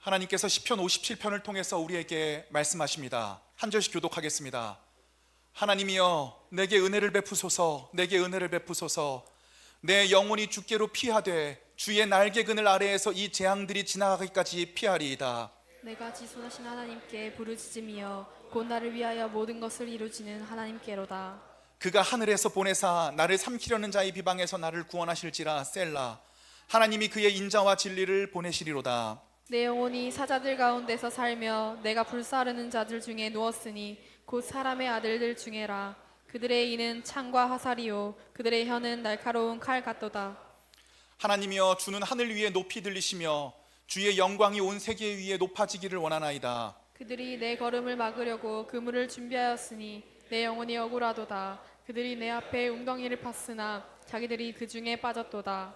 하나님께서 시편 57편을 통해서 우리에게 말씀하십니다. 한 절씩 교독하겠습니다. 하나님이여 내게 은혜를 베푸소서, 내게 은혜를 베푸소서. 내 영혼이 주께로 피하되 주의 날개 그늘 아래에서 이 재앙들이 지나가기까지 피하리이다. 내가 지존하신 하나님께 부르짖으며 곧 나를 위하여 모든 것을 이루시는 하나님께로다. 그가 하늘에서 보내사 나를 삼키려는 자의 비방에서 나를 구원하실지라. 셀라. 하나님이 그의 인자와 진리를 보내시리로다. 내 영혼이 사자들 가운데서 살며 내가 불사르는 자들 중에 누웠으니 곧 사람의 아들들 중에라. 그들의 이는 창과 화살이요 그들의 혀는 날카로운 칼 같도다. 하나님이여 주는 하늘 위에 높이 들리시며 주의 영광이 온 세계 위에 높아지기를 원하나이다. 그들이 내 걸음을 막으려고 그물을 준비하였으니 내 영혼이 억울하도다. 그들이 내 앞에 웅덩이를 팠으나 자기들이 그 중에 빠졌도다.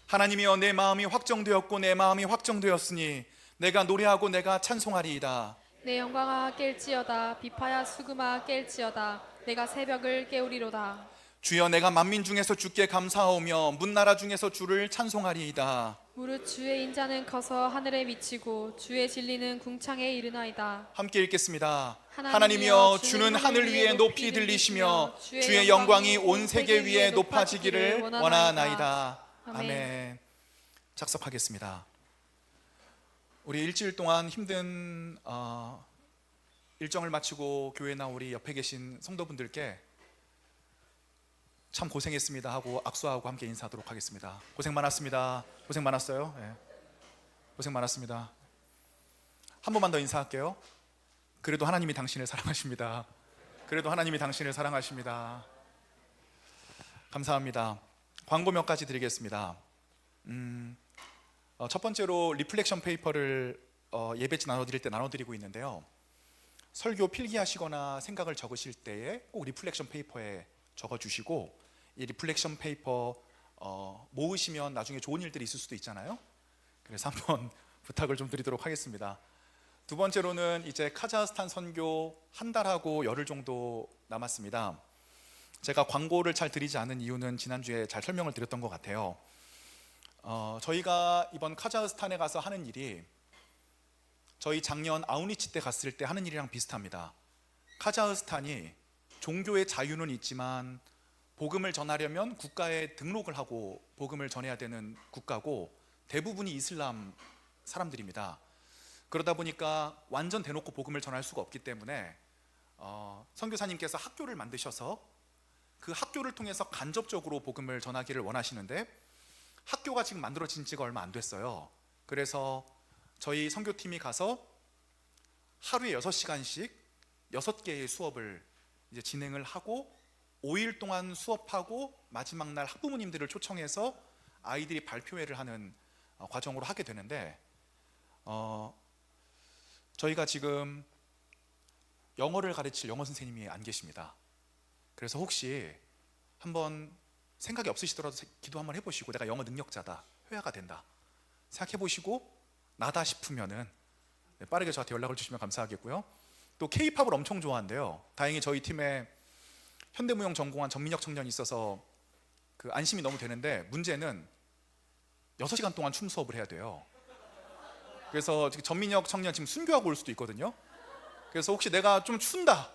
하나님이여 내 마음이 확정되었고 내 마음이 확정되었으니 내가 노래하고 내가 찬송하리이다. 내 영광아 깰지어다. 비파야 수금아 깰지어다. 내가 새벽을 깨우리로다. 주여 내가 만민 중에서 주께 감사하오며 문나라 중에서 주를 찬송하리이다. 무릇 주의 인자는 커서 하늘에 미치고 주의 진리는 궁창에 이르나이다. 함께 읽겠습니다. 하나님이여, 하나님이여 주는 하늘 위에 높이 들리시며 주의 영광이 온 세계 위에 높아지기를 원하나이다. 아멘. 작석하겠습니다. 우리 일주일 동안 힘든 일정을 마치고 교회나 우리 옆에 계신 성도분들께 참 고생했습니다 하고 악수하고 함께 인사하도록 하겠습니다. 고생 많았습니다. 고생 많았어요. 네. 고생 많았습니다. 한 번만 더 인사할게요. 그래도 하나님이 당신을 사랑하십니다. 그래도 하나님이 당신을 사랑하십니다. 감사합니다. 광고 몇 가지 드리겠습니다. 첫 번째로 리플렉션 페이퍼를 예배지 나눠드릴 때 나눠드리고 있는데요. 설교 필기하시거나 생각을 적으실 때에 꼭 리플렉션 페이퍼에 적어주시고, 이 리플렉션 페이퍼 모으시면 나중에 좋은 일들이 있을 수도 있잖아요. 그래서 한번 부탁을 좀 드리도록 하겠습니다. 두 번째로는 이제 카자흐스탄 선교 한 달하고 열흘 정도 남았습니다. 제가 광고를 잘 드리지 않은 이유는 지난주에 잘 설명을 드렸던 것 같아요. 저희가 이번 카자흐스탄에 가서 하는 일이 저희 작년 아우니치 때 갔을 때 하는 일이랑 비슷합니다. 카자흐스탄이 종교의 자유는 있지만 복음을 전하려면 국가에 등록을 하고 복음을 전해야 되는 국가고 대부분이 이슬람 사람들입니다. 그러다 보니까 완전 대놓고 복음을 전할 수가 없기 때문에 선교사님께서 학교를 만드셔서 그 학교를 통해서 간접적으로 복음을 전하기를 원하시는데, 학교가 지금 만들어진 지가 얼마 안 됐어요. 그래서 저희 선교팀이 가서 하루에 6시간씩 6개의 수업을 이제 진행을 하고 5일 동안 수업하고 마지막 날 학부모님들을 초청해서 아이들이 발표회를 하는 과정으로 하게 되는데, 저희가 지금 영어를 가르칠 영어 선생님이 안 계십니다. 그래서 혹시 한번 생각이 없으시더라도 기도 한번 해보시고, 내가 영어 능력자다, 회화가 된다 생각해보시고 나다 싶으면은 빠르게 저한테 연락을 주시면 감사하겠고요. 또 K-팝을 엄청 좋아한대요. 다행히 저희 팀에 현대무용 전공한 전민혁 청년이 있어서 그 안심이 너무 되는데, 문제는 6시간 동안 춤 수업을 해야 돼요. 그래서 전민혁 청년 지금 순교하고 올 수도 있거든요. 그래서 혹시 내가 좀 춘다,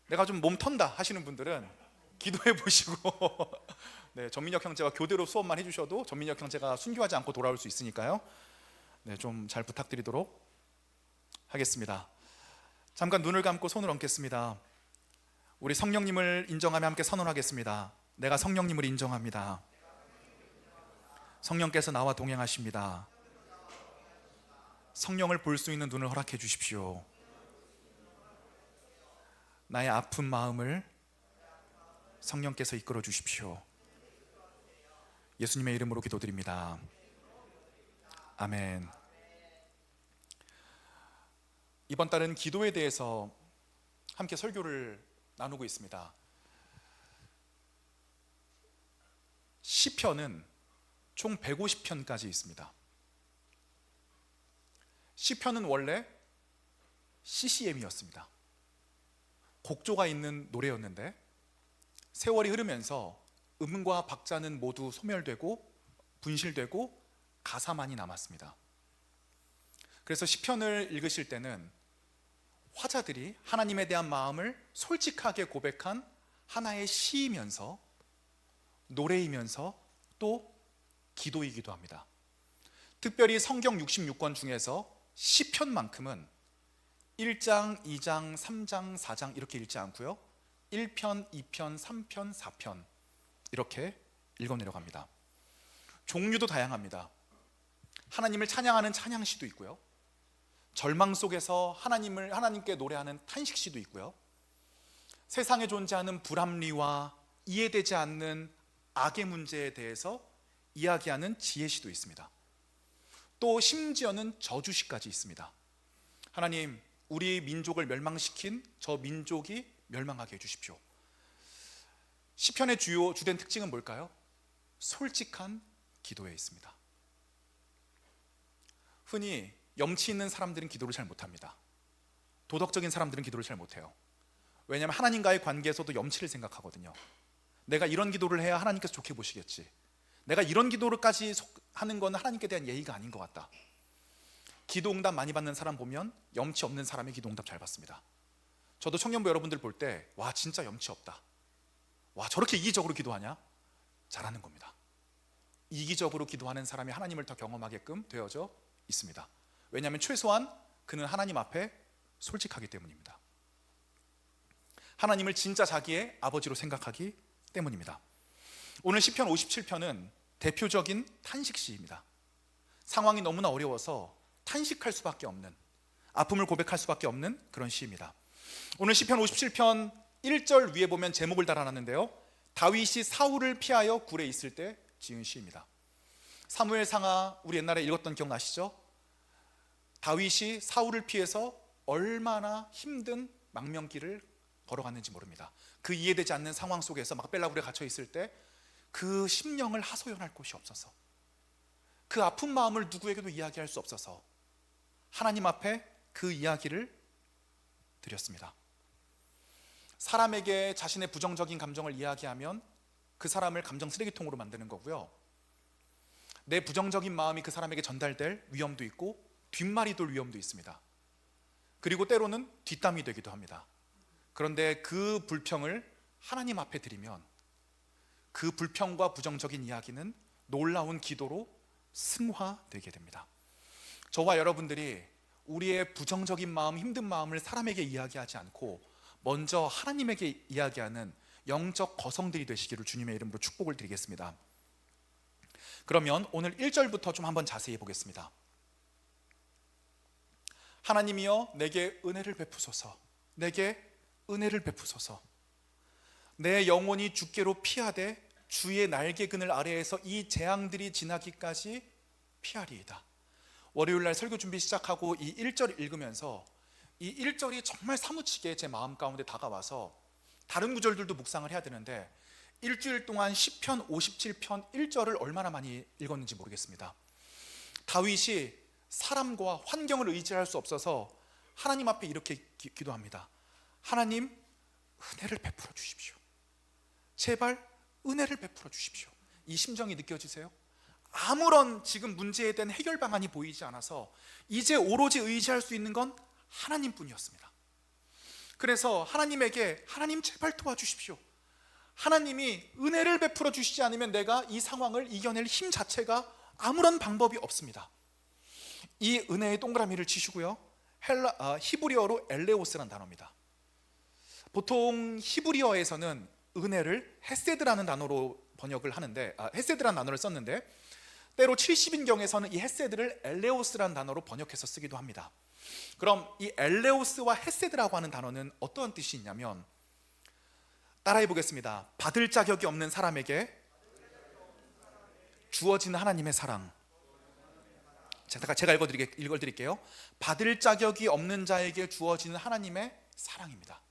내가 좀 몸 턴다 하시는 분들은 기도해 보시고 네, 전민혁 형제와 교대로 수업만 해주셔도 전민혁 형제가 순교하지 않고 돌아올 수 있으니까요. 네, 좀 잘 부탁드리도록 하겠습니다. 잠깐 눈을 감고 손을 얹겠습니다. 우리 성령님을 인정하며 함께 선언하겠습니다. 내가 성령님을 인정합니다. 성령께서 나와 동행하십니다. 성령을 볼 수 있는 눈을 허락해 주십시오. 나의 아픈 마음을 성령께서 이끌어 주십시오. 예수님의 이름으로 기도드립니다. 아멘. 이번 달은 기도에 대해서 함께 설교를 나누고 있습니다. 시편은 총 150편까지 있습니다. 시편은 원래 CCM이었습니다. 곡조가 있는 노래였는데 세월이 흐르면서 음과 박자는 모두 소멸되고 분실되고 가사만이 남았습니다. 그래서 시편을 읽으실 때는 화자들이 하나님에 대한 마음을 솔직하게 고백한 하나의 시이면서 노래이면서 또 기도이기도 합니다. 특별히 성경 66권 중에서 시편만큼은 1장, 2장, 3장, 4장 이렇게 읽지 않고요, 1편, 2편, 3편, 4편 이렇게 읽어 내려갑니다. 종류도 다양합니다. 하나님을 찬양하는 찬양시도 있고요, 절망 속에서 하나님께 노래하는 탄식시도 있고요, 세상에 존재하는 불합리와 이해되지 않는 악의 문제에 대해서 이야기하는 지혜시도 있습니다. 또 심지어는 저주시까지 있습니다. 하나님, 우리 민족을 멸망시킨 저 민족이 멸망하게 해주십시오. 시편의 주된 특징은 뭘까요? 솔직한 기도에 있습니다. 흔히 염치 있는 사람들은 기도를 잘 못합니다. 도덕적인 사람들은 기도를 잘 못해요. 왜냐하면 하나님과의 관계에서도 염치를 생각하거든요. 내가 이런 기도를 해야 하나님께서 좋게 보시겠지, 내가 이런 기도를까지 하는 건 하나님께 대한 예의가 아닌 것 같다. 기도 응답 많이 받는 사람 보면 염치 없는 사람의 기도 응답 잘 받습니다. 저도 청년부 여러분들 볼 때 와, 진짜 염치 없다, 와, 저렇게 이기적으로 기도하냐, 잘하는 겁니다. 이기적으로 기도하는 사람이 하나님을 더 경험하게끔 되어져 있습니다. 왜냐하면 최소한 그는 하나님 앞에 솔직하기 때문입니다. 하나님을 진짜 자기의 아버지로 생각하기 때문입니다. 오늘 시편 57편은 대표적인 탄식시입니다. 상황이 너무나 어려워서 탄식할 수밖에 없는, 아픔을 고백할 수밖에 없는 그런 시입니다. 오늘 시편 57편 1절 위에 보면 제목을 달아놨는데요, 다윗이 사울을 피하여 굴에 있을 때 지은 시입니다. 사무엘상하 우리 옛날에 읽었던 기억나시죠? 다윗이 사울을 피해서 얼마나 힘든 망명길을 걸어갔는지 모릅니다. 그 이해되지 않는 상황 속에서 막벨라굴에 갇혀 있을 때 그 심령을 하소연할 곳이 없어서, 그 아픈 마음을 누구에게도 이야기할 수 없어서 하나님 앞에 그 이야기를 드렸습니다. 사람에게 자신의 부정적인 감정을 이야기하면 그 사람을 감정 쓰레기통으로 만드는 거고요, 내 부정적인 마음이 그 사람에게 전달될 위험도 있고 뒷말이 돌 위험도 있습니다. 그리고 때로는 뒷담이 되기도 합니다. 그런데 그 불평을 하나님 앞에 드리면 그 불평과 부정적인 이야기는 놀라운 기도로 승화되게 됩니다. 저와 여러분들이 우리의 부정적인 마음, 힘든 마음을 사람에게 이야기하지 않고 먼저 하나님에게 이야기하는 영적 거성들이 되시기를 주님의 이름으로 축복을 드리겠습니다. 그러면 오늘 1절부터 좀 한번 자세히 보겠습니다. 하나님이여 내게 은혜를 베푸소서, 내게 은혜를 베푸소서. 내 영혼이 주께로 피하되 주의 날개 그늘 아래에서 이 재앙들이 지나기까지 피하리이다. 월요일날 설교 준비 시작하고 이 1절 읽으면서 이 1절이 정말 사무치게 제 마음 가운데 다가와서 다른 구절들도 묵상을 해야 되는데 일주일 동안 시편 57편 1절을 얼마나 많이 읽었는지 모르겠습니다. 다윗이 사람과 환경을 의지할 수 없어서 하나님 앞에 이렇게 기도합니다. 하나님, 은혜를 베풀어 주십시오. 제발 은혜를 베풀어 주십시오. 이 심정이 느껴지세요? 아무런 지금 문제에 대한 해결 방안이 보이지 않아서 이제 오로지 의지할 수 있는 건 하나님뿐이었습니다. 그래서 하나님에게 하나님 제발 도와주십시오. 하나님이 은혜를 베풀어 주시지 않으면 내가 이 상황을 이겨낼 힘 자체가 아무런 방법이 없습니다. 이 은혜의 동그라미를 치시고요, 히브리어로 엘레오스라는 단어입니다. 보통 히브리어에서는 은혜를 헤세드라는 단어로 번역을 하는데, 헤세드라는 단어를 썼는데 때로 70인경에서는 이 헤세드를 엘레오스라는 단어로 번역해서 쓰기도 합니다. 그럼 이 엘레오스와 헤세드라고 하는 단어는 어떤 뜻이 있냐면, 따라해 보겠습니다. 받을 자격이 없는 사람에게 주어지는 하나님의 사랑. 제가 읽어드릴게요. 받을 자격이 없는 자에게 주어지는 하나님의 사랑입니다.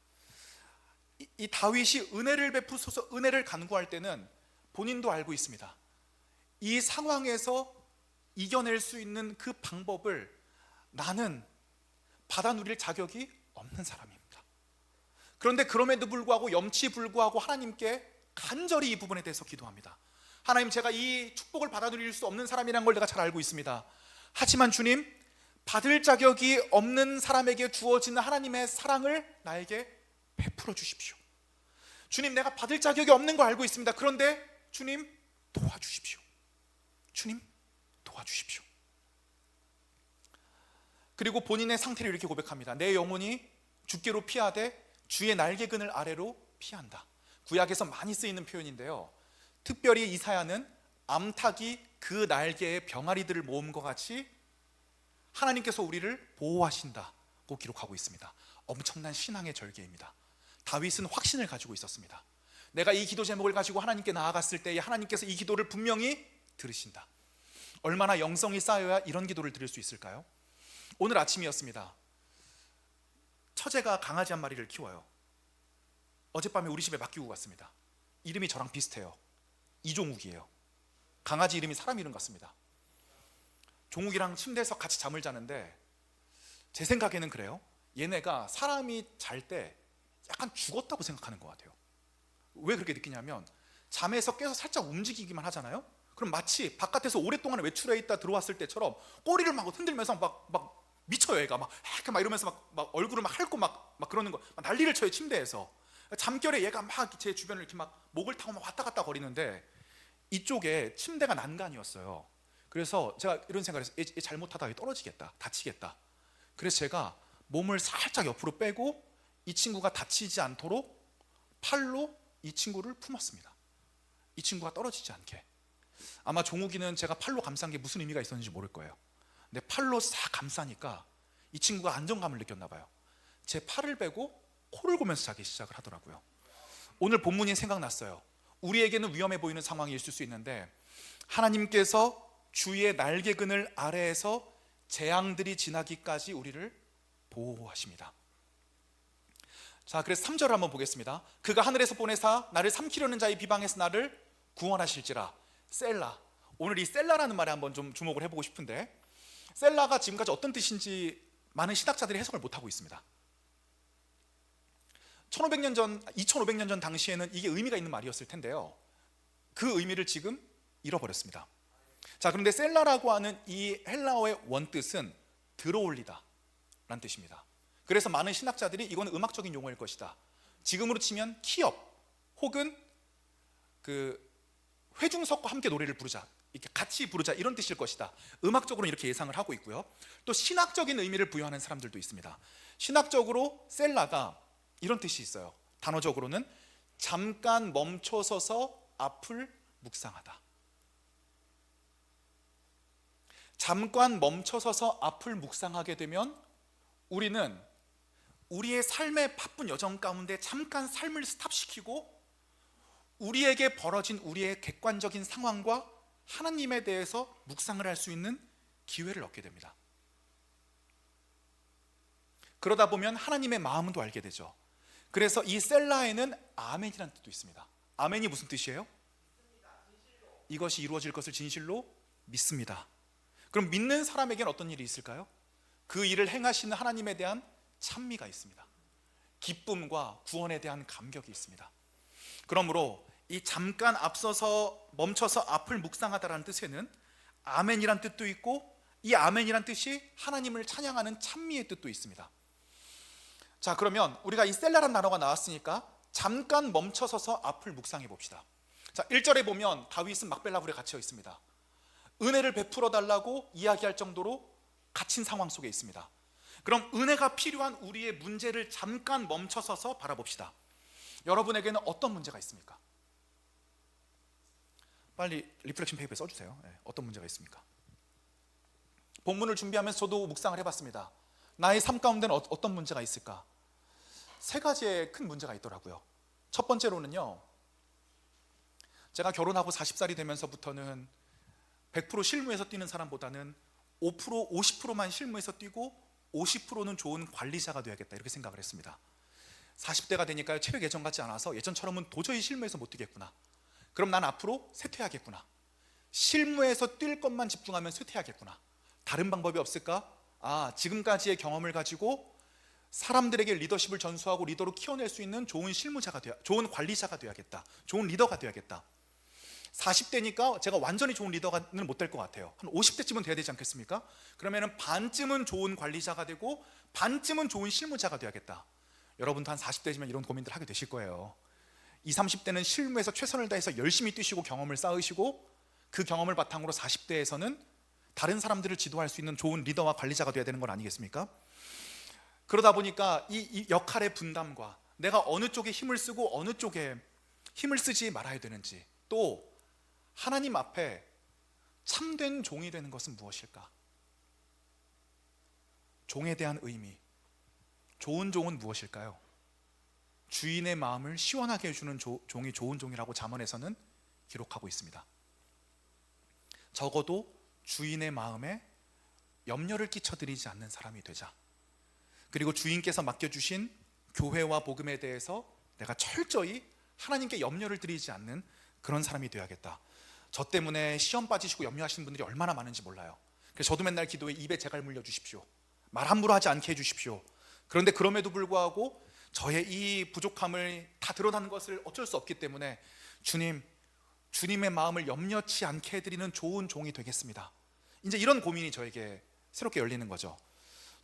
이 다윗이 은혜를 베푸소서, 은혜를 간구할 때는 본인도 알고 있습니다. 이 상황에서 이겨낼 수 있는 그 방법을 나는 받아 누릴 자격이 없는 사람입니다. 그런데 그럼에도 불구하고 염치 불구하고 하나님께 간절히 이 부분에 대해서 기도합니다. 하나님, 제가 이 축복을 받아 누릴 수 없는 사람이라는 걸 내가 잘 알고 있습니다. 하지만 주님, 받을 자격이 없는 사람에게 주어지는 하나님의 사랑을 나에게 베풀어 주십시오. 주님, 내가 받을 자격이 없는 거 알고 있습니다. 그런데 주님 도와주십시오. 주님 도와주십시오. 그리고 본인의 상태를 이렇게 고백합니다. 내 영혼이 주께로 피하되 주의 날개근을 아래로 피한다. 구약에서 많이 쓰이는 표현인데요, 특별히 이사야는 암탉이 그 날개에 병아리들을 모음과 같이 하나님께서 우리를 보호하신다고 기록하고 있습니다. 엄청난 신앙의 절개입니다. 다윗은 확신을 가지고 있었습니다. 내가 이 기도 제목을 가지고 하나님께 나아갔을 때 하나님께서 이 기도를 분명히 들으신다. 얼마나 영성이 쌓여야 이런 기도를 드릴 수 있을까요? 오늘 아침이었습니다. 처제가 강아지 한 마리를 키워요. 어젯밤에 우리 집에 맡기고 갔습니다. 이름이 저랑 비슷해요. 이종욱이에요. 강아지 이름이 사람 이름 같습니다. 종욱이랑 침대에서 같이 잠을 자는데 제 생각에는 그래요. 얘네가 사람이 잘 때 약간 죽었다고 생각하는 것 같아요. 왜 그렇게 느끼냐면 잠에서 깨서 살짝 움직이기만 하잖아요. 그럼 마치 바깥에서 오랫동안 외출해 있다 들어왔을 때처럼 꼬리를 막 흔들면서 막 미쳐요. 얘가 막 이러면서 막 얼굴을 막 핥고 막 그러는 거, 막 난리를 쳐요. 침대에서 잠결에 얘가 막 제 주변을 이렇게 막 목을 타고 막 왔다 갔다 거리는데 이쪽에 침대가 난간이었어요. 그래서 제가 이런 생각을 했어요. 얘 잘못하다 떨어지겠다, 다치겠다. 그래서 제가 몸을 살짝 옆으로 빼고 이 친구가 다치지 않도록 팔로 이 친구를 품었습니다. 이 친구가 떨어지지 않게. 아마 종욱이는 제가 팔로 감싼 게 무슨 의미가 있었는지 모를 거예요. 근데 팔로 싹 감싸니까 이 친구가 안정감을 느꼈나 봐요. 제 팔을 베고 코를 고면서 자기 시작을 하더라고요. 오늘 본문이 생각났어요. 우리에게는 위험해 보이는 상황이 있을 수 있는데 하나님께서 주의 날개근을 아래에서 재앙들이 지나기까지 우리를 보호하십니다. 자, 그래서 3절을 한번 보겠습니다. 그가 하늘에서 보내사 나를 삼키려는 자의 비방에서 나를 구원하실지라. 셀라. 오늘 이 셀라라는 말에 한번 좀 주목을 해보고 싶은데, 셀라가 지금까지 어떤 뜻인지 많은 신학자들이 해석을 못하고 있습니다. 2500년 전 당시에는 이게 의미가 있는 말이었을 텐데요, 그 의미를 지금 잃어버렸습니다. 자, 그런데 셀라라고 하는 이 헬라어의 원뜻은 들어올리다 라는 뜻입니다. 그래서 많은 신학자들이 이건 음악적인 용어일 것이다, 지금으로 치면 키업 혹은 그 회중석과 함께 노래를 부르자, 이렇게 같이 부르자, 이런 뜻일 것이다, 음악적으로 이렇게 예상을 하고 있고요. 또 신학적인 의미를 부여하는 사람들도 있습니다. 신학적으로 셀라가 이런 뜻이 있어요. 단어적으로는 잠깐 멈춰서서 앞을 묵상하다. 잠깐 멈춰서서 앞을 묵상하게 되면 우리는 우리의 삶의 바쁜 여정 가운데 잠깐 삶을 스탑시키고 우리에게 벌어진 우리의 객관적인 상황과 하나님에 대해서 묵상을 할 수 있는 기회를 얻게 됩니다. 그러다 보면 하나님의 마음도 알게 되죠. 그래서 이 셀라에는 아멘이라는 뜻도 있습니다. 아멘이 무슨 뜻이에요? 이것이 이루어질 것을 진실로 믿습니다. 그럼 믿는 사람에게는 어떤 일이 있을까요? 그 일을 행하시는 하나님에 대한 찬미가 있습니다. 기쁨과 구원에 대한 감격이 있습니다. 그러므로 이 잠깐 앞서서 멈춰서 앞을 묵상하다라는 뜻에는 아멘이란 뜻도 있고, 이 아멘이란 뜻이 하나님을 찬양하는 찬미의 뜻도 있습니다. 자, 그러면 우리가 이 셀라란 단어가 나왔으니까 잠깐 멈춰서서 앞을 묵상해 봅시다. 자, 1절에 보면 다윗은 막벨라굴에 갇혀 있습니다. 은혜를 베풀어 달라고 이야기할 정도로 갇힌 상황 속에 있습니다. 그럼 은혜가 필요한 우리의 문제를 잠깐 멈춰서서 바라봅시다. 여러분에게는 어떤 문제가 있습니까? 빨리 리플렉션 페이퍼에 써주세요. 어떤 문제가 있습니까? 본문을 준비하면서 저도 묵상을 해봤습니다. 나의 삶 가운데는 어떤 문제가 있을까? 3가지의 큰 문제가 있더라고요. 첫 번째로는요, 제가 결혼하고 40살이 되면서부터는 100% 실무에서 뛰는 사람보다는 5%, 50%만 실무에서 뛰고 50%는 좋은 관리자가 되어야겠다, 이렇게 생각을 했습니다. 40대가 되니까 체력 예전 같지 않아서 예전처럼은 도저히 실무에서 못 뛰겠구나. 그럼 난 앞으로 쇠퇴하겠구나. 실무에서 뛸 것만 집중하면 쇠퇴하겠구나. 다른 방법이 없을까? 지금까지의 경험을 가지고 사람들에게 리더십을 전수하고 리더로 키워낼 수 있는 좋은 실무자가 좋은 관리자가 되어야겠다. 좋은 리더가 되어야겠다. 40대니까 제가 완전히 좋은 리더는 못 될 것 같아요. 한 50대쯤은 돼야 되지 않겠습니까? 그러면은 반쯤은 좋은 관리자가 되고 반쯤은 좋은 실무자가 돼야겠다. 여러분도 한 40대지만 이런 고민들 하게 되실 거예요. 20, 30대는 실무에서 최선을 다해서 열심히 뛰시고 경험을 쌓으시고 그 경험을 바탕으로 40대에서는 다른 사람들을 지도할 수 있는 좋은 리더와 관리자가 돼야 되는 건 아니겠습니까? 그러다 보니까 이 역할의 분담과 내가 어느 쪽에 힘을 쓰고 어느 쪽에 힘을 쓰지 말아야 되는지, 또 하나님 앞에 참된 종이 되는 것은 무엇일까? 종에 대한 의미, 좋은 종은 무엇일까요? 주인의 마음을 시원하게 해주는 종이 좋은 종이라고 잠언에서는 기록하고 있습니다. 적어도 주인의 마음에 염려를 끼쳐드리지 않는 사람이 되자. 그리고 주인께서 맡겨주신 교회와 복음에 대해서 내가 철저히 하나님께 염려를 드리지 않는 그런 사람이 되어야겠다. 저 때문에 시험 빠지시고 염려하시는 분들이 얼마나 많은지 몰라요. 그래서 저도 맨날 기도에 입에 재갈 물려 주십시오. 말 함부로 하지 않게 해주십시오. 그런데 그럼에도 불구하고 저의 이 부족함을 다 드러나는 것을 어쩔 수 없기 때문에 주님의 마음을 염려치 않게 해드리는 좋은 종이 되겠습니다. 이제 이런 고민이 저에게 새롭게 열리는 거죠.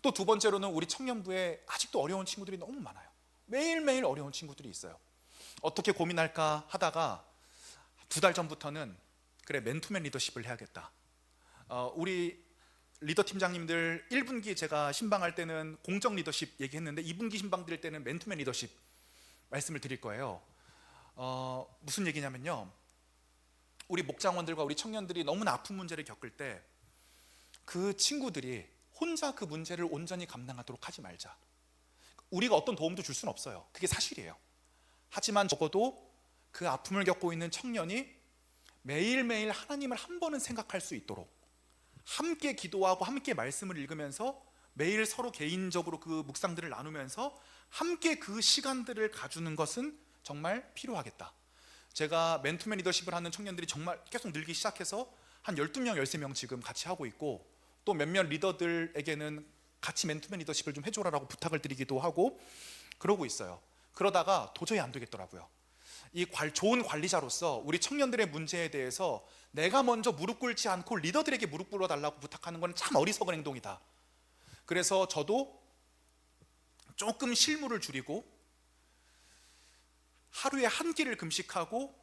또 두 번째로는 우리 청년부에 아직도 어려운 친구들이 너무 많아요. 매일매일 어려운 친구들이 있어요. 어떻게 고민할까 하다가 2달 전부터는 그래, 맨투맨 리더십을 해야겠다. 우리 리더 팀장님들 1분기 제가 신방할 때는 공적 리더십 얘기했는데 2분기 신방 드릴 때는 맨투맨 리더십 말씀을 드릴 거예요. 무슨 얘기냐면요, 우리 목장원들과 우리 청년들이 너무나 아픈 문제를 겪을 때 그 친구들이 혼자 그 문제를 온전히 감당하도록 하지 말자. 우리가 어떤 도움도 줄 수는 없어요. 그게 사실이에요. 하지만 적어도 그 아픔을 겪고 있는 청년이 매일매일 하나님을 한 번은 생각할 수 있도록 함께 기도하고 함께 말씀을 읽으면서 매일 서로 개인적으로 그 묵상들을 나누면서 함께 그 시간들을 가주는 것은 정말 필요하겠다. 제가 맨투맨 리더십을 하는 청년들이 정말 계속 늘기 시작해서 한 12명, 13명 지금 같이 하고 있고, 또 몇몇 리더들에게는 같이 맨투맨 리더십을 좀 해줘라라고 부탁을 드리기도 하고 그러고 있어요. 그러다가 도저히 안 되겠더라고요. 좋은 관리자로서 우리 청년들의 문제에 대해서 내가 먼저 무릎 꿇지 않고 리더들에게 무릎 꿇어달라고 부탁하는 건 참 어리석은 행동이다. 그래서 저도 조금 실무를 줄이고 하루에 한 끼를 금식하고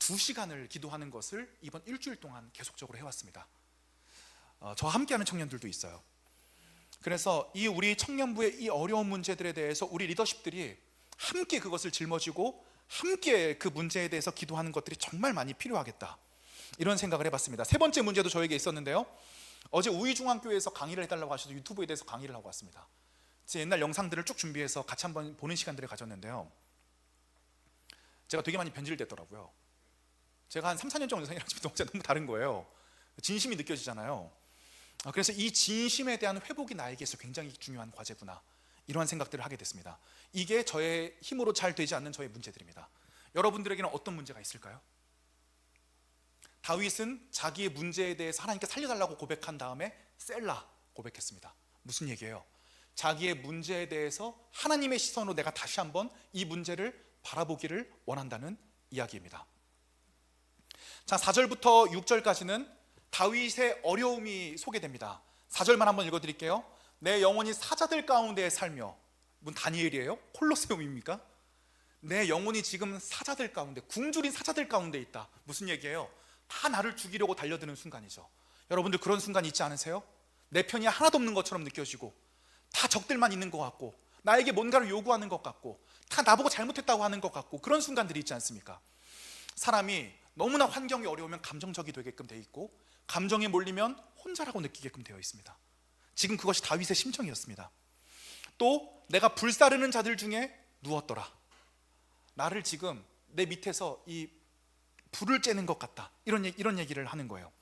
2시간을 기도하는 것을 이번 일주일 동안 계속적으로 해왔습니다. 저와 함께하는 청년들도 있어요. 그래서 이 우리 청년부의 이 어려운 문제들에 대해서 우리 리더십들이 함께 그것을 짊어지고 함께 그 문제에 대해서 기도하는 것들이 정말 많이 필요하겠다, 이런 생각을 해봤습니다. 세 번째 문제도 저에게 있었는데요, 어제 우이중앙교회에서 강의를 해달라고 하셔서 유튜브에 대해서 강의를 하고 왔습니다. 제 옛날 영상들을 쭉 준비해서 같이 한번 보는 시간들을 가졌는데요, 제가 되게 많이 변질됐더라고요. 제가 한 3, 4년 정도 생각하지만 너무 다른 거예요. 진심이 느껴지잖아요. 그래서 이 진심에 대한 회복이 나에게서 굉장히 중요한 과제구나, 이러한 생각들을 하게 됐습니다. 이게 저의 힘으로 잘 되지 않는 저의 문제들입니다. 여러분들에게는 어떤 문제가 있을까요? 다윗은 자기의 문제에 대해서 하나님께 살려달라고 고백한 다음에 셀라 고백했습니다. 무슨 얘기예요? 자기의 문제에 대해서 하나님의 시선으로 내가 다시 한번 이 문제를 바라보기를 원한다는 이야기입니다. 자, 4절부터 6절까지는 다윗의 어려움이 소개됩니다. 4절만 한번 읽어드릴게요. 내 영혼이 사자들 가운데 살며, 문 다니엘이에요? 콜로세움입니까? 내 영혼이 지금 사자들 가운데, 굶주린 사자들 가운데 있다. 무슨 얘기예요? 다 나를 죽이려고 달려드는 순간이죠. 여러분들 그런 순간 있지 않으세요? 내 편이 하나도 없는 것처럼 느껴지고 다 적들만 있는 것 같고 나에게 뭔가를 요구하는 것 같고 다 나보고 잘못했다고 하는 것 같고, 그런 순간들이 있지 않습니까? 사람이 너무나 환경이 어려우면 감정적이 되게끔 돼 있고, 감정에 몰리면 혼자라고 느끼게끔 되어 있습니다. 지금 그것이 다윗의 심정이었습니다. 또 내가 불사르는 자들 중에 누웠더라. 나를 지금 내 밑에서 이 불을 쬐는 것 같다, 이런 얘기를 하는 거예요.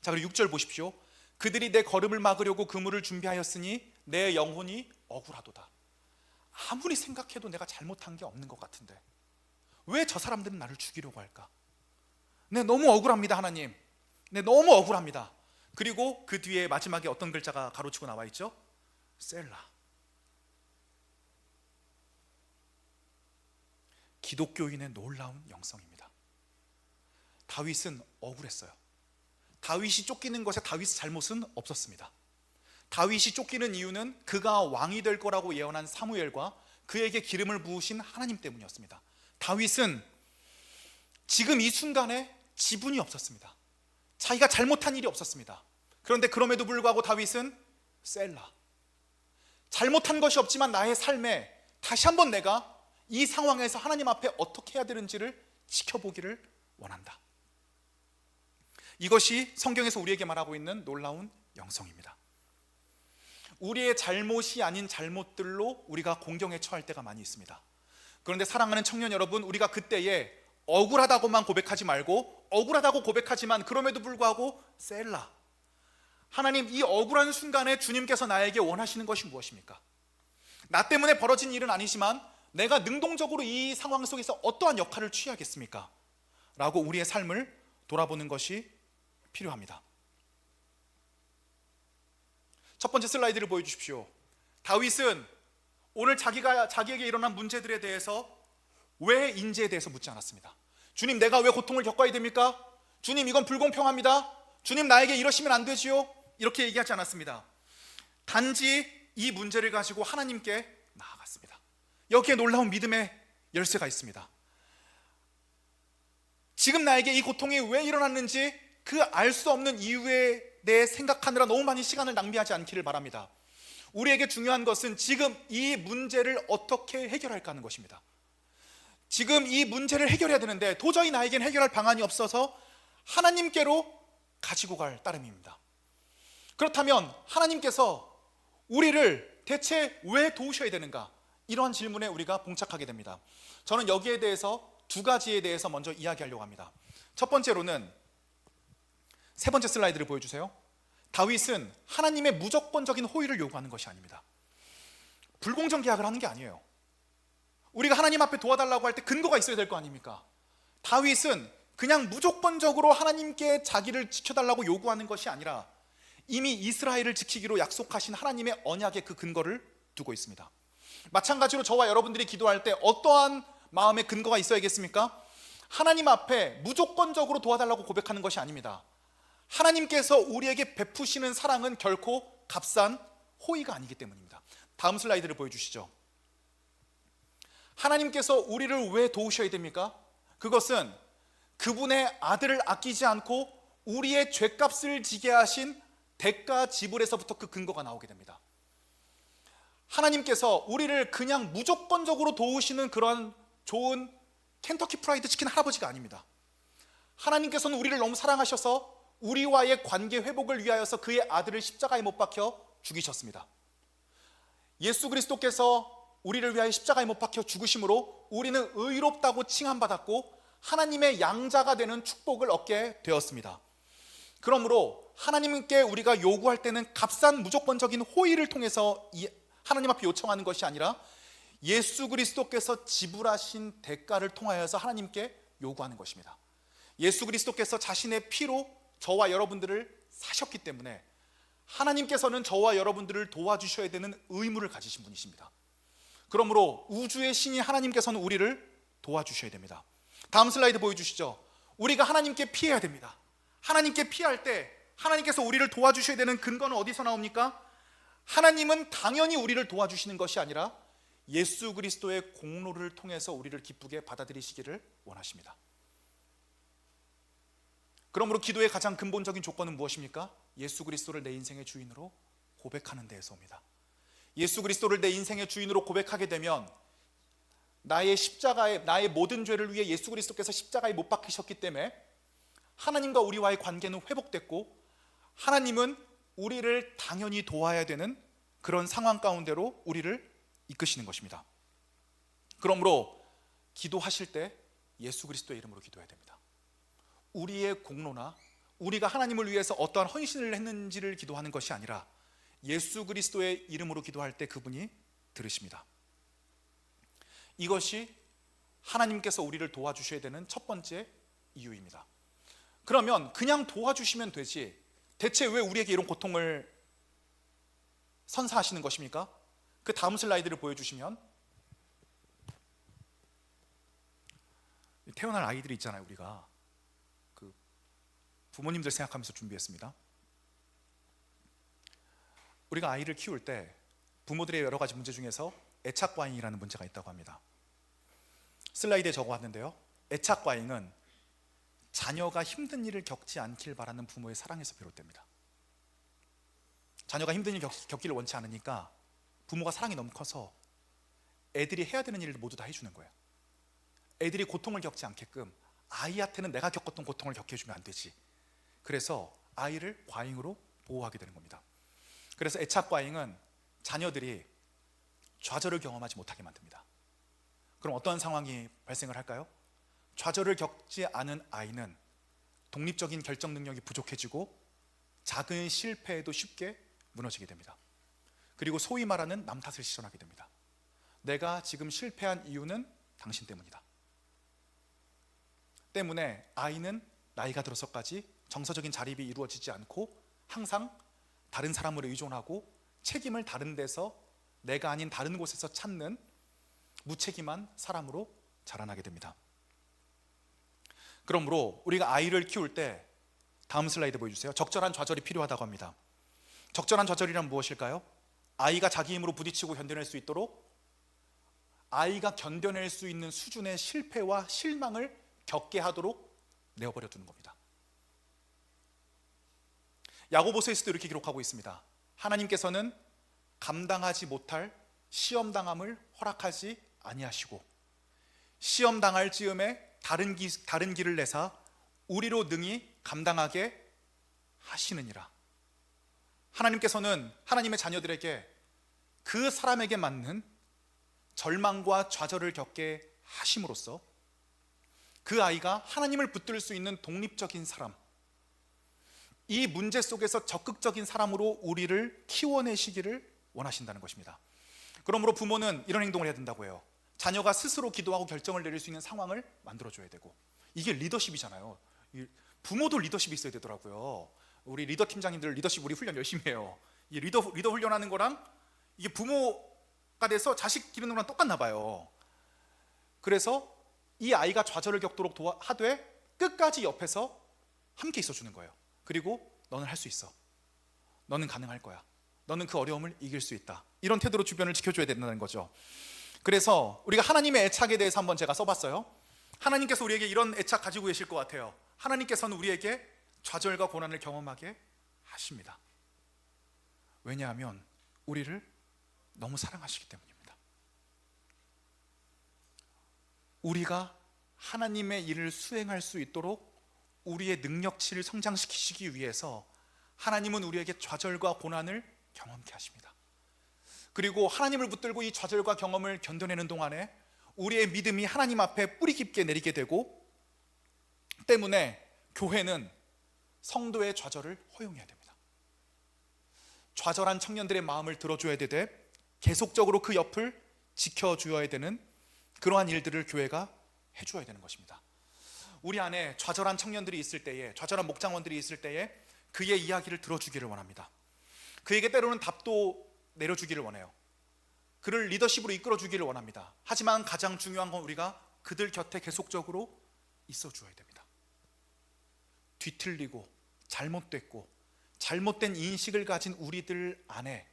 자, 그리고 6절 보십시오. 그들이 내 걸음을 막으려고 그물을 준비하였으니 내 영혼이 억울하도다. 아무리 생각해도 내가 잘못한 게 없는 것 같은데 왜 저 사람들은 나를 죽이려고 할까? 네, 너무 억울합니다, 하나님. 네, 너무 억울합니다. 그리고 그 뒤에 마지막에 어떤 글자가 가로치고 나와 있죠? 셀라. 기독교인의 놀라운 영성입니다. 다윗은 억울했어요. 다윗이 쫓기는 것에 다윗의 잘못은 없었습니다. 다윗이 쫓기는 이유는 그가 왕이 될 거라고 예언한 사무엘과 그에게 기름을 부으신 하나님 때문이었습니다. 다윗은 지금 이 순간에 지분이 없었습니다. 자기가 잘못한 일이 없었습니다. 그런데 그럼에도 불구하고 다윗은 셀라, 잘못한 것이 없지만 나의 삶에 다시 한번 내가 이 상황에서 하나님 앞에 어떻게 해야 되는지를 지켜보기를 원한다. 이것이 성경에서 우리에게 말하고 있는 놀라운 영성입니다. 우리의 잘못이 아닌 잘못들로 우리가 공경에 처할 때가 많이 있습니다. 그런데 사랑하는 청년 여러분, 우리가 그때에 억울하다고만 고백하지 말고, 억울하다고 고백하지만 그럼에도 불구하고 셀라, 하나님, 이 억울한 순간에 주님께서 나에게 원하시는 것이 무엇입니까? 나 때문에 벌어진 일은 아니지만 내가 능동적으로 이 상황 속에서 어떠한 역할을 취하겠습니까? 라고 우리의 삶을 돌아보는 것이 필요합니다. 첫 번째 슬라이드를 보여주십시오. 다윗은 오늘 자기에게 일어난 문제들에 대해서 왜인지에 대해서 묻지 않았습니다. 주님, 내가 왜 고통을 겪어야 됩니까? 주님, 이건 불공평합니다. 주님, 나에게 이러시면 안 되지요? 이렇게 얘기하지 않았습니다. 단지 이 문제를 가지고 하나님께 나아갔습니다. 여기에 놀라운 믿음의 열쇠가 있습니다. 지금 나에게 이 고통이 왜 일어났는지 그 알 수 없는 이유에 대해 생각하느라 너무 많이 시간을 낭비하지 않기를 바랍니다. 우리에게 중요한 것은 지금 이 문제를 어떻게 해결할까 하는 것입니다. 지금 이 문제를 해결해야 되는데 도저히 나에겐 해결할 방안이 없어서 하나님께로 가지고 갈 따름입니다. 그렇다면 하나님께서 우리를 대체 왜 도우셔야 되는가? 이러한 질문에 우리가 봉착하게 됩니다. 저는 여기에 대해서 두 가지에 대해서 먼저 이야기하려고 합니다. 첫 번째로는, 세 번째 슬라이드를 보여주세요. 다윗은 하나님의 무조건적인 호의를 요구하는 것이 아닙니다. 불공정 계약을 하는 게 아니에요. 우리가 하나님 앞에 도와달라고 할 때 근거가 있어야 될 거 아닙니까? 다윗은 그냥 무조건적으로 하나님께 자기를 지켜달라고 요구하는 것이 아니라 이미 이스라엘을 지키기로 약속하신 하나님의 언약의 그 근거를 두고 있습니다. 마찬가지로 저와 여러분들이 기도할 때 어떠한 마음의 근거가 있어야겠습니까? 하나님 앞에 무조건적으로 도와달라고 고백하는 것이 아닙니다. 하나님께서 우리에게 베푸시는 사랑은 결코 값싼 호의가 아니기 때문입니다. 다음 슬라이드를 보여주시죠. 하나님께서 우리를 왜 도우셔야 됩니까? 그것은 그분의 아들을 아끼지 않고 우리의 죄값을 지게 하신 대가 지불에서부터 그 근거가 나오게 됩니다. 하나님께서 우리를 그냥 무조건적으로 도우시는 그런 좋은 켄터키 프라이드 치킨 할아버지가 아닙니다. 하나님께서는 우리를 너무 사랑하셔서 우리와의 관계 회복을 위하여서 그의 아들을 십자가에 못 박혀 죽이셨습니다. 예수 그리스도께서 우리를 위하여 십자가에 못 박혀 죽으심으로 우리는 의롭다고 칭함받았고 하나님의 양자가 되는 축복을 얻게 되었습니다. 그러므로 하나님께 우리가 요구할 때는 값싼 무조건적인 호의를 통해서 하나님 앞에 요청하는 것이 아니라 예수 그리스도께서 지불하신 대가를 통하여서 하나님께 요구하는 것입니다. 예수 그리스도께서 자신의 피로 저와 여러분들을 사셨기 때문에 하나님께서는 저와 여러분들을 도와주셔야 되는 의무를 가지신 분이십니다. 그러므로 우주의 신이 하나님께서는 우리를 도와주셔야 됩니다. 다음 슬라이드 보여주시죠. 우리가 하나님께 피해야 됩니다. 하나님께 피할 때 하나님께서 우리를 도와주셔야 되는 근거는 어디서 나옵니까? 하나님은 당연히 우리를 도와주시는 것이 아니라 예수 그리스도의 공로를 통해서 우리를 기쁘게 받아들이시기를 원하십니다. 그러므로 기도의 가장 근본적인 조건은 무엇입니까? 예수 그리스도를 내 인생의 주인으로 고백하는 데에서 옵니다. 예수 그리스도를 내 인생의 주인으로 고백하게 되면 나의 십자가에, 나의 모든 죄를 위해 예수 그리스도께서 십자가에 못 박히셨기 때문에 하나님과 우리와의 관계는 회복됐고 하나님은 우리를 당연히 도와야 되는 그런 상황 가운데로 우리를 이끄시는 것입니다. 그러므로 기도하실 때 예수 그리스도의 이름으로 기도해야 됩니다. 우리의 공로나 우리가 하나님을 위해서 어떠한 헌신을 했는지를 기도하는 것이 아니라 예수 그리스도의 이름으로 기도할 때 그분이 들으십니다. 이것이 하나님께서 우리를 도와주셔야 되는 첫 번째 이유입니다. 그러면 그냥 도와주시면 되지 대체 왜 우리에게 이런 고통을 선사하시는 것입니까? 그 다음 슬라이드를 보여주시면 태어날 아이들이 있잖아요. 우리가 그 부모님들 생각하면서 준비했습니다. 우리가 아이를 키울 때 부모들의 여러 가지 문제 중에서 애착 과잉이라는 문제가 있다고 합니다. 슬라이드에 적어왔는데요, 애착 과잉은 자녀가 힘든 일을 겪지 않길 바라는 부모의 사랑에서 비롯됩니다. 자녀가 힘든 일 겪기를 원치 않으니까 부모가 사랑이 너무 커서 애들이 해야 되는 일을 모두 다 해주는 거예요. 애들이 고통을 겪지 않게끔 아이한테는 내가 겪었던 고통을 겪게 해주면 안 되지. 그래서 아이를 과잉으로 보호하게 되는 겁니다. 그래서 애착 과잉은 자녀들이 좌절을 경험하지 못하게 만듭니다. 그럼 어떤 상황이 발생을 할까요? 좌절을 겪지 않은 아이는 독립적인 결정 능력이 부족해지고 작은 실패에도 쉽게 무너지게 됩니다. 그리고 소위 말하는 남 탓을 실현하게 됩니다. 내가 지금 실패한 이유는 당신 때문이다. 때문에 아이는 나이가 들어서까지 정서적인 자립이 이루어지지 않고 항상 다른 사람으로 의존하고 책임을 다른 데서, 내가 아닌 다른 곳에서 찾는 무책임한 사람으로 자라나게 됩니다. 그러므로 우리가 아이를 키울 때, 다음 슬라이드 보여주세요. 적절한 좌절이 필요하다고 합니다. 적절한 좌절이란 무엇일까요? 아이가 자기 힘으로 부딪히고 견뎌낼 수 있도록, 아이가 견뎌낼 수 있는 수준의 실패와 실망을 겪게 하도록 내어버려 두는 겁니다. 야고보서에서도 이렇게 기록하고 있습니다. 하나님께서는 감당하지 못할 시험당함을 허락하지 아니하시고 시험 당할 즈음에 다른 길을 내사 우리로 능히 감당하게 하시느니라. 하나님께서는 하나님의 자녀들에게 그 사람에게 맞는 절망과 좌절을 겪게 하심으로써 그 아이가 하나님을 붙들 수 있는 독립적인 사람, 이 문제 속에서 적극적인 사람으로 우리를 키워내시기를 원하신다는 것입니다. 그러므로 부모는 이런 행동을 해야 된다고 해요. 자녀가 스스로 기도하고 결정을 내릴 수 있는 상황을 만들어줘야 되고, 이게 리더십이잖아요. 부모도 리더십이 있어야 되더라고요. 우리 리더 팀장님들 리더십 우리 훈련 열심히 해요. 이 리더 훈련하는 거랑 이게 부모가 돼서 자식 기르는 거랑 똑같나 봐요. 그래서 이 아이가 좌절을 겪도록 하되 끝까지 옆에서 함께 있어주는 거예요. 그리고 너는 할 수 있어, 너는 가능할 거야, 너는 그 어려움을 이길 수 있다, 이런 태도로 주변을 지켜줘야 된다는 거죠. 그래서 우리가 하나님의 애착에 대해서 한번 제가 써봤어요. 하나님께서 우리에게 이런 애착 가지고 계실 것 같아요. 하나님께서는 우리에게 좌절과 고난을 경험하게 하십니다. 왜냐하면 우리를 너무 사랑하시기 때문입니다. 우리가 하나님의 일을 수행할 수 있도록 우리의 능력치를 성장시키시기 위해서 하나님은 우리에게 좌절과 고난을 경험케 하십니다. 그리고 하나님을 붙들고 이 좌절과 경험을 견뎌내는 동안에 우리의 믿음이 하나님 앞에 뿌리 깊게 내리게 되고, 때문에 교회는 성도의 좌절을 허용해야 됩니다. 좌절한 청년들의 마음을 들어줘야 되되 계속적으로 그 옆을 지켜주어야 되는 그러한 일들을 교회가 해주어야 되는 것입니다. 우리 안에 좌절한 청년들이 있을 때에, 좌절한 목장원들이 있을 때에 그의 이야기를 들어주기를 원합니다. 그에게 때로는 답도 내려주기를 원해요. 그를 리더십으로 이끌어주기를 원합니다. 하지만 가장 중요한 건 우리가 그들 곁에 계속적으로 있어 주어야 됩니다. 뒤틀리고 잘못됐고 잘못된 인식을 가진 우리들 안에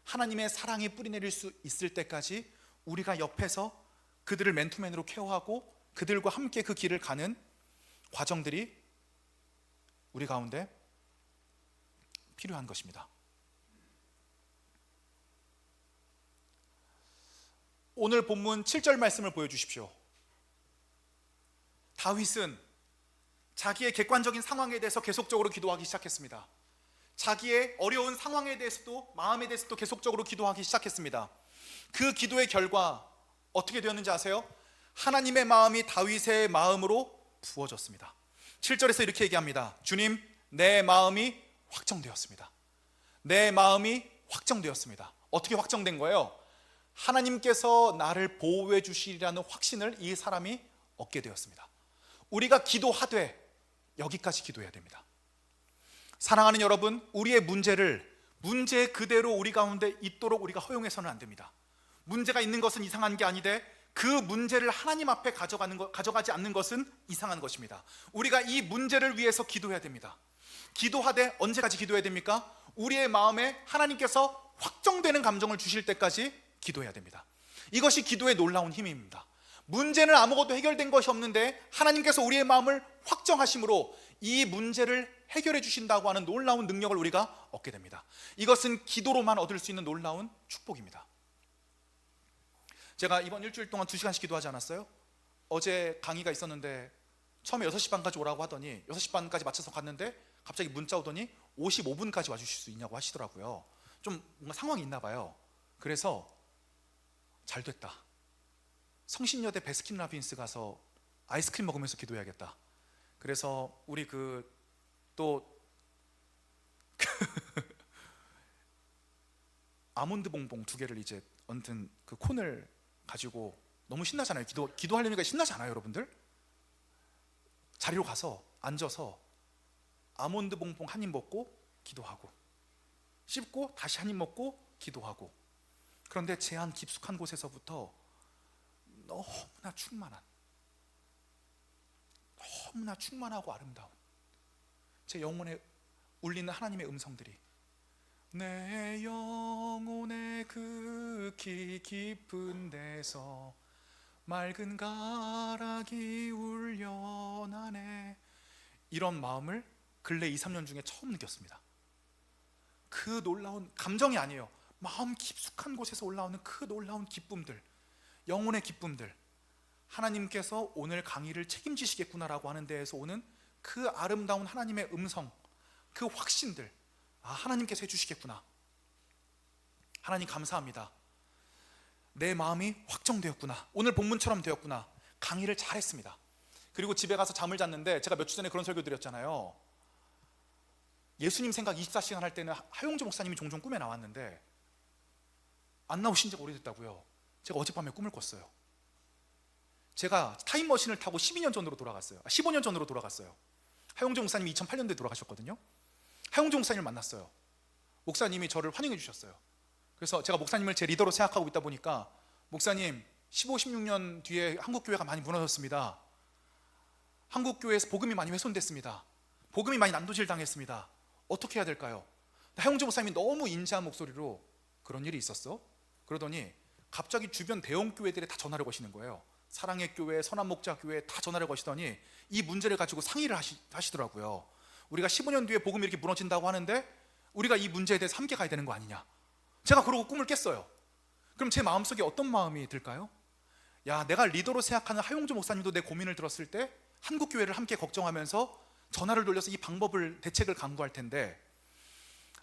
하나님의 사랑이 뿌리내릴 수 있을 때까지 우리가 옆에서 그들을 맨투맨으로 케어하고 그들과 함께 그 길을 가는 과정들이 우리 가운데 필요한 것입니다. 오늘 본문 7절 말씀을 보여주십시오. 다윗은 자기의 객관적인 상황에 대해서 계속적으로 기도하기 시작했습니다. 자기의 어려운 상황에 대해서도, 마음에 대해서도 계속적으로 기도하기 시작했습니다. 그 기도의 결과 어떻게 되었는지 아세요? 하나님의 마음이 다윗의 마음으로 부어졌습니다. 7절에서 이렇게 얘기합니다. 주님, 내 마음이 확정되었습니다. 내 마음이 확정되었습니다. 어떻게 확정된 거예요? 하나님께서 나를 보호해 주시리라는 확신을 이 사람이 얻게 되었습니다. 우리가 기도하되 여기까지 기도해야 됩니다. 사랑하는 여러분, 우리의 문제 그대로 우리 가운데 있도록 우리가 허용해서는 안 됩니다. 문제가 있는 것은 이상한 게 아니되 그 문제를 하나님 앞에 가져가지 않는 것은 이상한 것입니다. 우리가 이 문제를 위해서 기도해야 됩니다. 기도하되 언제까지 기도해야 됩니까? 우리의 마음에 하나님께서 확정되는 감정을 주실 때까지 기도해야 됩니다. 이것이 기도의 놀라운 힘입니다. 문제는 아무것도 해결된 것이 없는데 하나님께서 우리의 마음을 확정하심으로 이 문제를 해결해 주신다고 하는 놀라운 능력을 우리가 얻게 됩니다. 이것은 기도로만 얻을 수 있는 놀라운 축복입니다. 제가 이번 일주일 동안 2시간씩 기도하지 않았어요? 어제 강의가 있었는데 처음에 6시 반까지 오라고 하더니 6시 반까지 맞춰서 갔는데 갑자기 문자 오더니 55분까지 와주실 수 있냐고 하시더라고요. 좀 뭔가 상황이 있나 봐요. 그래서 잘 됐다. 성신여대 베스킨라빈스 가서 아이스크림 먹으면서 기도해야겠다. 그래서 우리 또 아몬드 봉봉 2개를 이제 얹은 그 콘을 가지고 너무 신나잖아요. 기도하려니까 신나지 않아요, 여러분들? 자리로 가서 앉아서 아몬드 봉봉 한 입 먹고 기도하고 씹고 다시 한 입 먹고 기도하고. 그런데 제 안 깊숙한 곳에서부터 너무나 충만하고 아름다운 제 영혼에 울리는 하나님의 음성들이 내 영혼의 극히 깊은 데서 맑은 가락이 울려나네, 이런 마음을 근래 2, 3년 중에 처음 느꼈습니다. 그 놀라운 감정이 아니에요. 마음 깊숙한 곳에서 올라오는 그 놀라운 기쁨들, 영혼의 기쁨들, 하나님께서 오늘 강의를 책임지시겠구나라고 하는 데에서 오는 그 아름다운 하나님의 음성, 그 확신들, 하나님께서 해주시겠구나. 하나님 감사합니다. 내 마음이 확정되었구나. 오늘 본문처럼 되었구나. 강의를 잘했습니다. 그리고 집에 가서 잠을 잤는데 제가 몇 주 전에 그런 설교 드렸잖아요. 예수님 생각 24시간 할 때는 하용주 목사님이 종종 꿈에 나왔는데 안 나오신 지가 오래됐다고요. 제가 어젯밤에 꿈을 꿨어요. 제가 타임머신을 타고 12년 전으로 돌아갔어요. 15년 전으로 돌아갔어요. 하용주 목사님이 2008년도에 돌아가셨거든요. 하용주 목사님을 만났어요. 목사님이 저를 환영해 주셨어요. 그래서 제가 목사님을 제 리더로 생각하고 있다 보니까 목사님, 15, 16년 뒤에 한국교회가 많이 무너졌습니다. 한국교회에서 복음이 많이 훼손됐습니다. 복음이 많이 난도질 당했습니다. 어떻게 해야 될까요? 하용주 목사님이 너무 인자한 목소리로 그런 일이 있었어? 그러더니 갑자기 주변 대형 교회들에 다 전화를 거시는 거예요. 사랑의 교회, 선한목자 교회 다 전화를 거시더니 이 문제를 가지고 상의를 하시더라고요. 우리가 15년 뒤에 복음이 이렇게 무너진다고 하는데 우리가 이 문제에 대해서 함께 가야 되는 거 아니냐. 제가 그러고 꿈을 깼어요. 그럼 제 마음속에 어떤 마음이 들까요? 야, 내가 리더로 생각하는 하용주 목사님도 내 고민을 들었을 때 한국교회를 함께 걱정하면서 전화를 돌려서 이 방법을, 대책을 강구할 텐데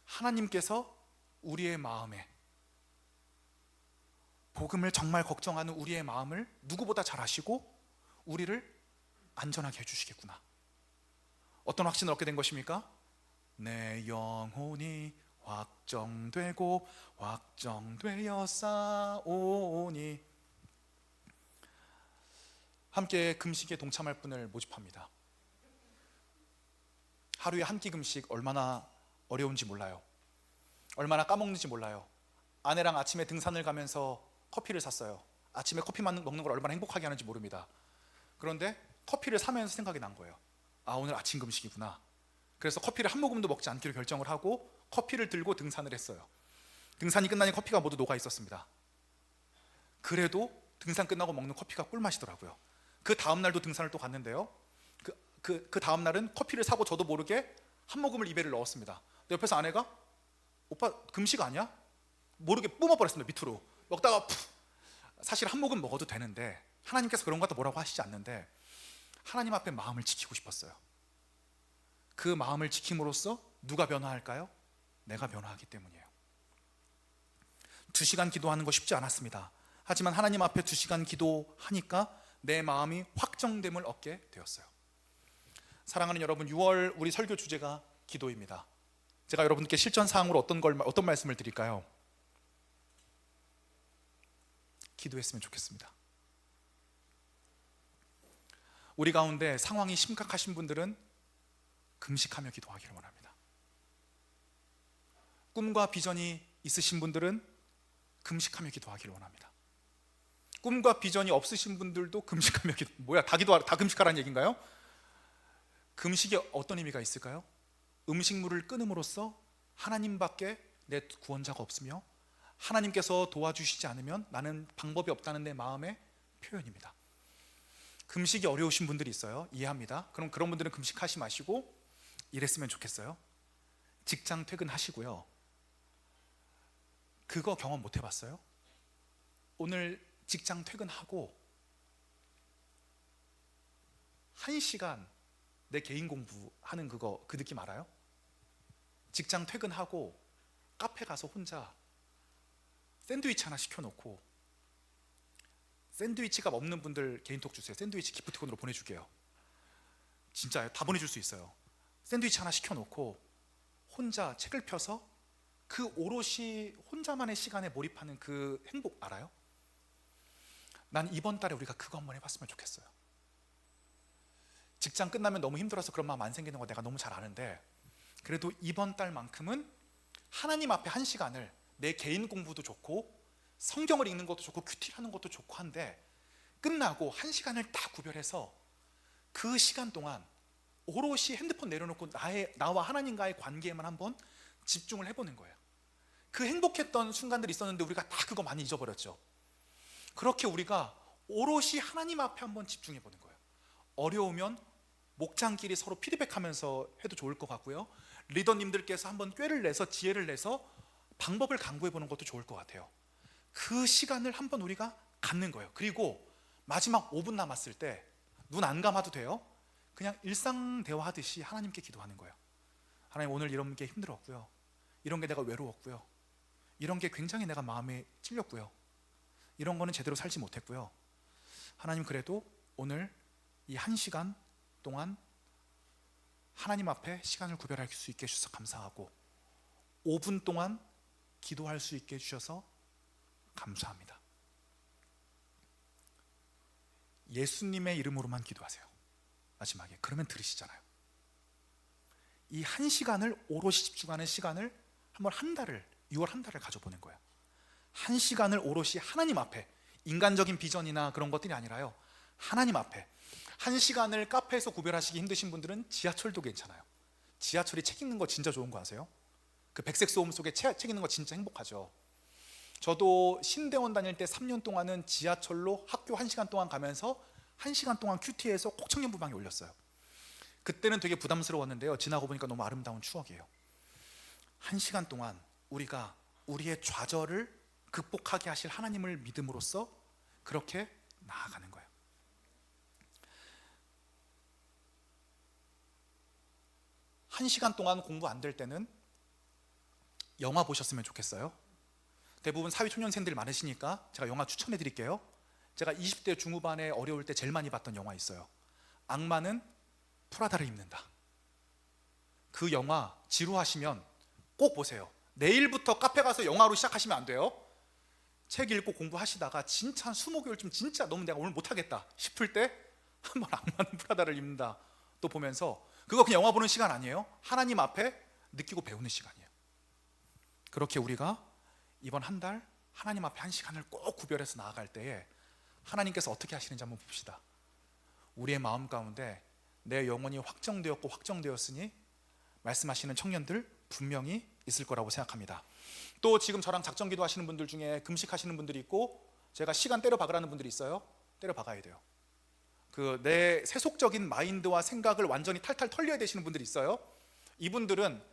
하나님께서 우리의 마음에, 복음을 정말 걱정하는 우리의 마음을 누구보다 잘 아시고 우리를 안전하게 해주시겠구나. 어떤 확신을 얻게 된 것입니까? 내 영혼이 확정되고 확정되어 싸오니. 함께 금식에 동참할 분을 모집합니다. 하루에 한 끼 금식 얼마나 어려운지 몰라요. 얼마나 까먹는지 몰라요. 아내랑 아침에 등산을 가면서 커피를 샀어요. 아침에 커피 먹는 걸 얼마나 행복하게 하는지 모릅니다. 그런데 커피를 사면서 생각이 난 거예요. 오늘 아침 금식이구나. 그래서 커피를 한 모금도 먹지 않기로 결정을 하고 커피를 들고 등산을 했어요. 등산이 끝나니 커피가 모두 녹아 있었습니다. 그래도 등산 끝나고 먹는 커피가 꿀맛이더라고요. 그 다음날도 등산을 또 갔는데요, 그 다음날은 커피를 사고 저도 모르게 한 모금을 입에 넣었습니다. 근데 옆에서 아내가 오빠 금식 아니야? 모르게 뿜어버렸습니다. 밑으로 먹다가 사실 한 모금 먹어도 되는데 하나님께서 그런 것 같다 뭐라고 하시지 않는데 하나님 앞에 마음을 지키고 싶었어요. 그 마음을 지킴으로써 누가 변화할까요? 내가 변화하기 때문이에요. 2시간 기도하는 거 쉽지 않았습니다. 하지만 하나님 앞에 2시간 기도하니까 내 마음이 확정됨을 얻게 되었어요. 사랑하는 여러분, 6월 우리 설교 주제가 기도입니다. 제가 여러분께 실전 사항으로 어떤 말씀을 드릴까요? 기도했으면 좋겠습니다. 우리 가운데 상황이 심각하신 분들은 금식하며 기도하기를 원합니다. 꿈과 비전이 있으신 분들은 금식하며 기도하기를 원합니다. 꿈과 비전이 없으신 분들도 금식하며 뭐야, 다 금식하라는 얘기인가요? 금식이 어떤 의미가 있을까요? 음식물을 끊음으로써 하나님밖에 내 구원자가 없으며 하나님께서 도와주시지 않으면 나는 방법이 없다는 내 마음의 표현입니다. 금식이 어려우신 분들이 있어요. 이해합니다. 그럼 그런 분들은 금식하지 마시고 이랬으면 좋겠어요. 직장 퇴근하시고요. 그거 경험 못 해봤어요? 오늘 직장 퇴근하고 1시간 내 개인 공부하는 그 느낌 알아요? 직장 퇴근하고 카페 가서 혼자 샌드위치 하나 시켜놓고, 샌드위치가 없는 분들 개인톡 주세요. 샌드위치 기프티콘으로 보내줄게요. 진짜요, 다 보내줄 수 있어요. 샌드위치 하나 시켜놓고 혼자 책을 펴서 그 오롯이 혼자만의 시간에 몰입하는 그 행복 알아요? 난 이번 달에 우리가 그거 한번 해봤으면 좋겠어요. 직장 끝나면 너무 힘들어서 그런 마음 안 생기는 거 내가 너무 잘 아는데, 그래도 이번 달만큼은 하나님 앞에 1시간을, 내 개인 공부도 좋고 성경을 읽는 것도 좋고 큐티하는 것도 좋고 한데, 끝나고 1시간을 딱 구별해서 그 시간 동안 오롯이 핸드폰 내려놓고 나와 하나님과의 관계에만 한번 집중을 해보는 거예요. 그 행복했던 순간들이 있었는데 우리가 다 그거 많이 잊어버렸죠. 그렇게 우리가 오롯이 하나님 앞에 한번 집중해 보는 거예요. 어려우면 목장끼리 서로 피드백하면서 해도 좋을 것 같고요. 리더님들께서 한번 꾀를 내서 지혜를 내서 방법을 강구해 보는 것도 좋을 것 같아요. 그 시간을 한번 우리가 갖는 거예요. 그리고 마지막 5분 남았을 때 눈 안 감아도 돼요. 그냥 일상 대화하듯이 하나님께 기도하는 거예요. 하나님, 오늘 이런 게 힘들었고요, 이런 게 내가 외로웠고요, 이런 게 굉장히 내가 마음에 찔렸고요, 이런 거는 제대로 살지 못했고요, 하나님 그래도 오늘 이 1시간 동안 하나님 앞에 시간을 구별할 수 있게 해주셔서 감사하고 5분 동안 기도할 수 있게 해주셔서 감사합니다. 예수님의 이름으로만 기도하세요. 마지막에 그러면 들으시잖아요. 이 1시간을 오롯이 집중하는 시간을 한번 6월 한 달을 가져보는 거예요. 1시간을 오롯이 하나님 앞에, 인간적인 비전이나 그런 것들이 아니라요, 하나님 앞에. 1시간을 카페에서 구별하시기 힘드신 분들은 지하철도 괜찮아요. 지하철이 책 읽는 거 진짜 좋은 거 아세요? 그 백색 소음 속에 책 읽는 거 진짜 행복하죠. 저도 신대원 다닐 때 3년 동안은 지하철로 학교 1시간 동안 가면서 1시간 동안 큐티에서 꼭 청년부방에 올렸어요. 그때는 되게 부담스러웠는데요, 지나고 보니까 너무 아름다운 추억이에요. 1시간 동안 우리가 우리의 좌절을 극복하게 하실 하나님을 믿음으로써 그렇게 나아가는 거예요. 1시간 동안 공부 안 될 때는 영화 보셨으면 좋겠어요. 대부분 사회초년생들 많으시니까 제가 영화 추천해 드릴게요. 제가 20대 중후반에 어려울 때 제일 많이 봤던 영화 있어요. 악마는 프라다를 입는다. 그 영화 지루하시면 꼭 보세요. 내일부터 카페 가서 영화로 시작하시면 안 돼요. 책 읽고 공부하시다가 진짜 한 20개월쯤 진짜 너무 내가 오늘 못하겠다 싶을 때 한번 악마는 프라다를 입는다 또 보면서, 그거 그냥 영화 보는 시간 아니에요. 하나님 앞에 느끼고 배우는 시간이에요. 그렇게 우리가 이번 한 달 하나님 앞에 1시간을 꼭 구별해서 나아갈 때에 하나님께서 어떻게 하시는지 한번 봅시다. 우리의 마음 가운데 내 영혼이 확정되었고 확정되었으니 말씀하시는 청년들 분명히 있을 거라고 생각합니다. 또 지금 저랑 작정기도 하시는 분들 중에 금식하시는 분들이 있고, 제가 시간 때려 박으라는 분들이 있어요. 때려 박아야 돼요. 그 내 세속적인 마인드와 생각을 완전히 탈탈 털려야 되시는 분들이 있어요. 이분들은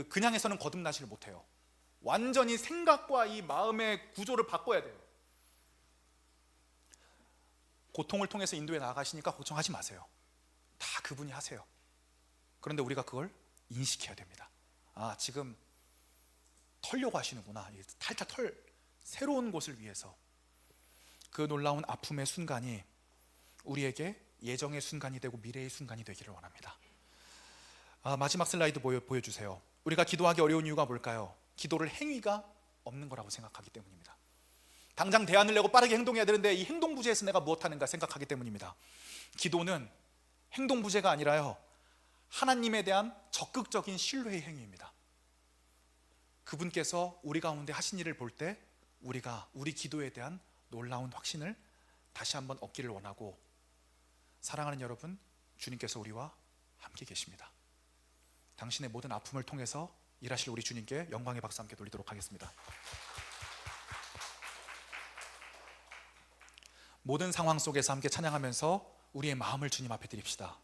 그냥 해서는 거듭나지를 못해요. 완전히 생각과 이 마음의 구조를 바꿔야 돼요. 고통을 통해서 인도에 나아가시니까 걱정하지 마세요. 다 그분이 하세요. 그런데 우리가 그걸 인식해야 됩니다. 아, 지금 털려고 하시는구나. 탈탈 새로운 곳을 위해서. 그 놀라운 아픔의 순간이 우리에게 예정의 순간이 되고 미래의 순간이 되기를 원합니다. 마지막 슬라이드 보여주세요. 우리가 기도하기 어려운 이유가 뭘까요? 기도를 행위가 없는 거라고 생각하기 때문입니다. 당장 대안을 내고 빠르게 행동해야 되는데 이 행동 부재에서 내가 무엇하는가 생각하기 때문입니다. 기도는 행동 부재가 아니라요, 하나님에 대한 적극적인 신뢰의 행위입니다. 그분께서 우리 가운데 하신 일을 볼 때 우리가 우리 기도에 대한 놀라운 확신을 다시 한번 얻기를 원하고, 사랑하는 여러분, 주님께서 우리와 함께 계십니다. 당신의 모든 아픔을 통해서 일하실 우리 주님께 영광의 박수 함께 돌리도록 하겠습니다. 모든 상황 속에서 함께 찬양하면서 우리의 마음을 주님 앞에 드립시다.